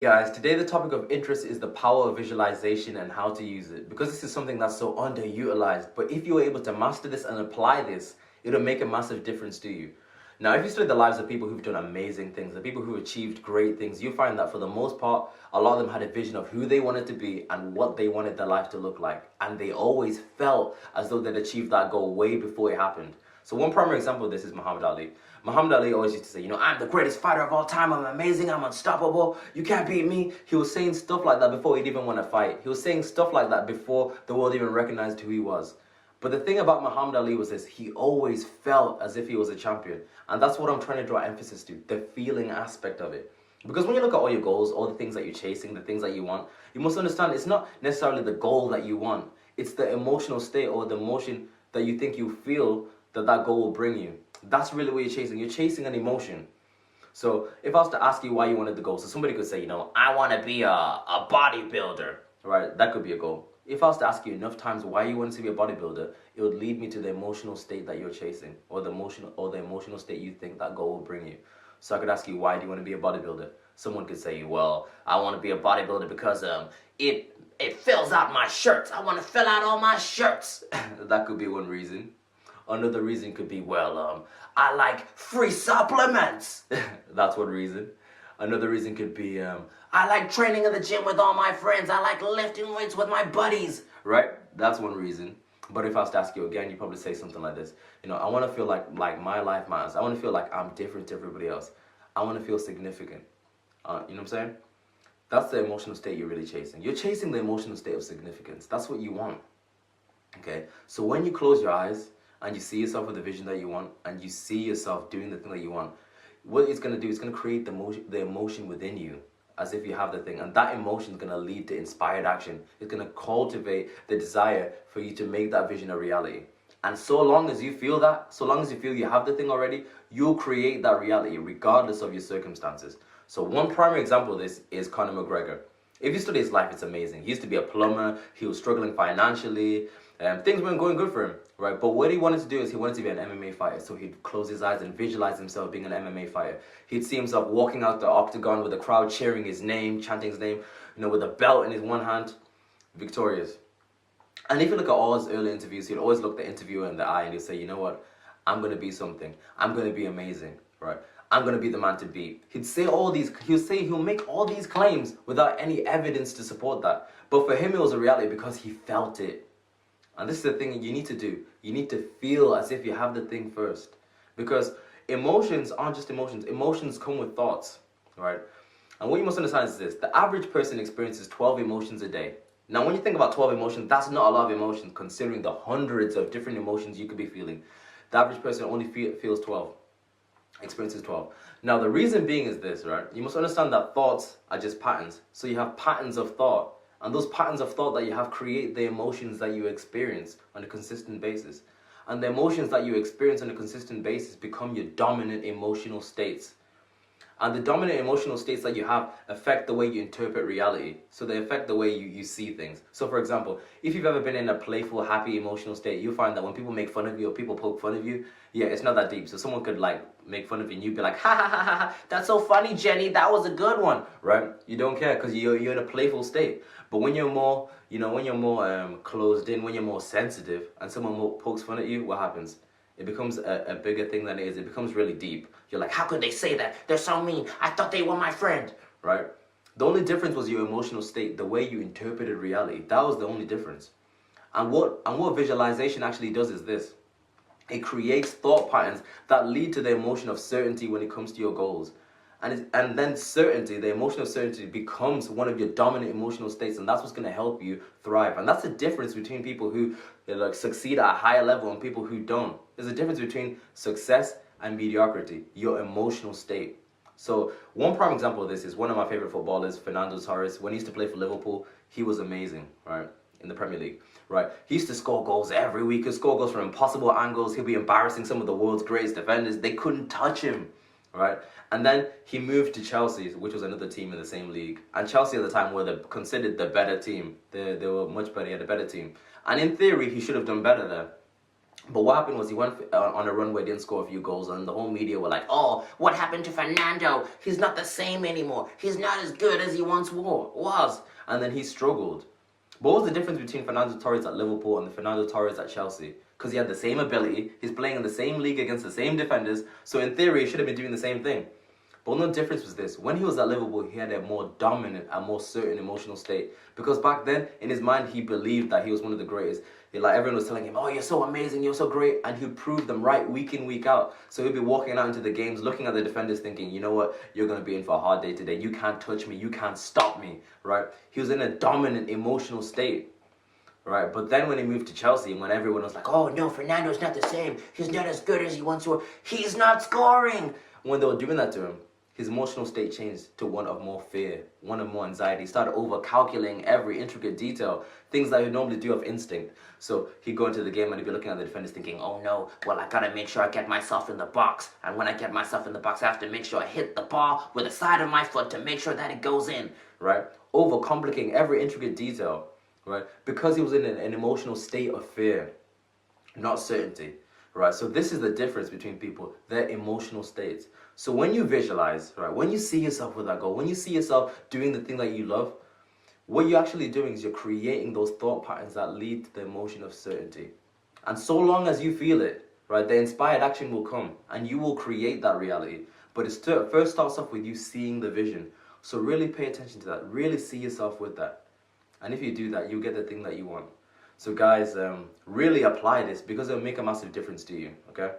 Guys, today the topic of interest is the power of visualization and how to use it, because this is something that's so underutilized. But if you're able to master this and apply this, it'll make a massive difference to you. Now, if you study the lives of people who've done amazing things, the people who achieved great things, you find that for the most part, a lot of them had a vision of who they wanted to be and what they wanted their life to look like. And they always felt as though they'd achieved that goal way before it happened. So one primary example of this is Muhammad Ali. Muhammad Ali always used to say, I'm the greatest fighter of all time, I'm amazing, I'm unstoppable, you can't beat me. He was saying stuff like that before he'd even won a fight. He was saying stuff like that before the world even recognized who he was. But the thing about Muhammad Ali was this: he always felt as if he was a champion. And that's what I'm trying to draw emphasis to, the feeling aspect of it. Because when you look at all your goals, all the things that you're chasing, the things that you want, you must understand it's not necessarily the goal that you want. It's the emotional state or the emotion that you think you feel that goal will bring you. That's really what you're chasing. You're chasing an emotion. So if I was to ask you why you wanted the goal, so somebody could say, I want to be a bodybuilder, right? That could be a goal. If I was to ask you enough times why you wanted to be a bodybuilder, it would lead me to the emotional state that you're chasing, or the emotional state you think that goal will bring you. So I could ask you, why do you want to be a bodybuilder? Someone could say, well, I want to be a bodybuilder because it fills out my shirts. I want to fill out all my shirts. That could be one reason. Another reason could be, I like free supplements. That's one reason. Another reason could be, I like training in the gym with all my friends. I like lifting weights with my buddies. Right? That's one reason. But if I was to ask you again, you'd probably say something like this. I want to feel like my life matters. I want to feel like I'm different to everybody else. I want to feel significant. You know what I'm saying? That's the emotional state you're really chasing. You're chasing the emotional state of significance. That's what you want. Okay? So when you close your eyes and you see yourself with the vision that you want, and you see yourself doing the thing that you want, what it's going to do is going to create the emotion within you, as if you have the thing. And that emotion is going to lead to inspired action. It's going to cultivate the desire for you to make that vision a reality. And so long as you feel that, so long as you feel you have the thing already, you'll create that reality regardless of your circumstances. So one primary example of this is Conor McGregor. If you study his life, it's amazing. He used to be a plumber. He was struggling financially. Things weren't going good for him, right? But what he wanted to do is he wanted to be an MMA fighter. So he'd close his eyes and visualize himself being an MMA fighter. He'd see himself walking out the octagon with the crowd cheering his name, chanting his name, with a belt in his one hand, victorious. And if you look at all his early interviews, he'd always look the interviewer in the eye and he'd say, you know what? I'm going to be something. I'm going to be amazing, right? I'm going to be the man to beat. He'll make all these claims without any evidence to support that. But for him, it was a reality because he felt it. And this is the thing you need to do. You need to feel as if you have the thing first. Because emotions aren't just emotions. Emotions come with thoughts, right? And what you must understand is this. The average person experiences 12 emotions a day. Now, when you think about 12 emotions, that's not a lot of emotions, considering the hundreds of different emotions you could be feeling. The average person only feels 12, experiences 12. Now, the reason being is this, right? You must understand that thoughts are just patterns. So you have patterns of thought. And those patterns of thought that you have create the emotions that you experience on a consistent basis. And the emotions that you experience on a consistent basis become your dominant emotional states. And the dominant emotional states that you have affect the way you interpret reality. So they affect the way you see things. So for example, if you've ever been in a playful, happy emotional state, you'll find that when people make fun of you or people poke fun of you, it's not that deep. So someone could make fun of you and you'd be like, ha ha ha ha, that's so funny, Jenny, that was a good one, right? You don't care because you're in a playful state. But when you're more, closed in, when you're more sensitive and someone pokes fun at you, what happens? It becomes a bigger thing than it is. It becomes really deep. You're like, how could they say that? They're so mean. I thought they were my friend, right? The only difference was your emotional state, the way you interpreted reality. That was the only difference. And what visualization actually does is this. It creates thought patterns that lead to the emotion of certainty when it comes to your goals. And then certainty, the emotion of certainty, becomes one of your dominant emotional states, and that's what's going to help you thrive. And that's the difference between people who succeed at a higher level and people who don't. There's a difference between success and mediocrity, your emotional state. So one prime example of this is one of my favorite footballers, Fernando Torres. When he used to play for Liverpool, he was amazing, right? In the Premier League, right? He used to score goals every week. He'd score goals from impossible angles. He'd be embarrassing some of the world's greatest defenders. They couldn't touch him, right? And then he moved to Chelsea, which was another team in the same league. And Chelsea at the time were considered the better team. They were much better. He had a better team. And in theory, he should have done better there. But what happened was he went on a run where he didn't score a few goals, and the whole media were like, "Oh, what happened to Fernando? He's not the same anymore. He's not as good as he once was." And then he struggled. But what was the difference between Fernando Torres at Liverpool and the Fernando Torres at Chelsea? Because he had the same ability, he's playing in the same league against the same defenders, so in theory, he should have been doing the same thing. But no difference was this. When he was at Liverpool, he had a more dominant and more certain emotional state. Because back then, in his mind, he believed that he was one of the greatest. Like everyone was telling him, "Oh, you're so amazing, you're so great," and he'd prove them right week in, week out. So he'd be walking out into the games, looking at the defenders, thinking, "You know what? You're going to be in for a hard day today. You can't touch me. You can't stop me." Right? He was in a dominant emotional state. Right, but then when he moved to Chelsea, and when everyone was like, "Oh no, Fernando's not the same. He's not as good as he once was. He's not scoring." When they were doing that to him, his emotional state changed to one of more fear, one of more anxiety. He started over-calculating every intricate detail, things that he would normally do of instinct. So he'd go into the game and he'd be looking at the defenders thinking, "Oh no, well, I gotta make sure I get myself in the box. And when I get myself in the box, I have to make sure I hit the ball with the side of my foot to make sure that it goes in." Right? Over-complicating every intricate detail. Right? Because he was in an emotional state of fear, not certainty. Right? So this is the difference between people, their emotional states. So when you visualize, right, when you see yourself with that goal, when you see yourself doing the thing that you love, what you're actually doing is you're creating those thought patterns that lead to the emotion of certainty. And so long as you feel it, right, the inspired action will come and you will create that reality. But it first starts off with you seeing the vision. So really pay attention to that. Really see yourself with that. And if you do that, you'll get the thing that you want. So guys, really apply this because it'll make a massive difference to you, okay?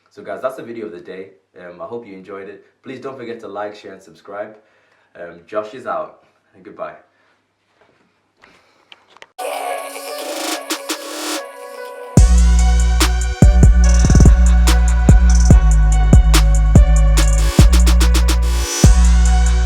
So guys, that's the video of the day. I hope you enjoyed it. Please don't forget to like, share, and subscribe. Josh is out. Goodbye.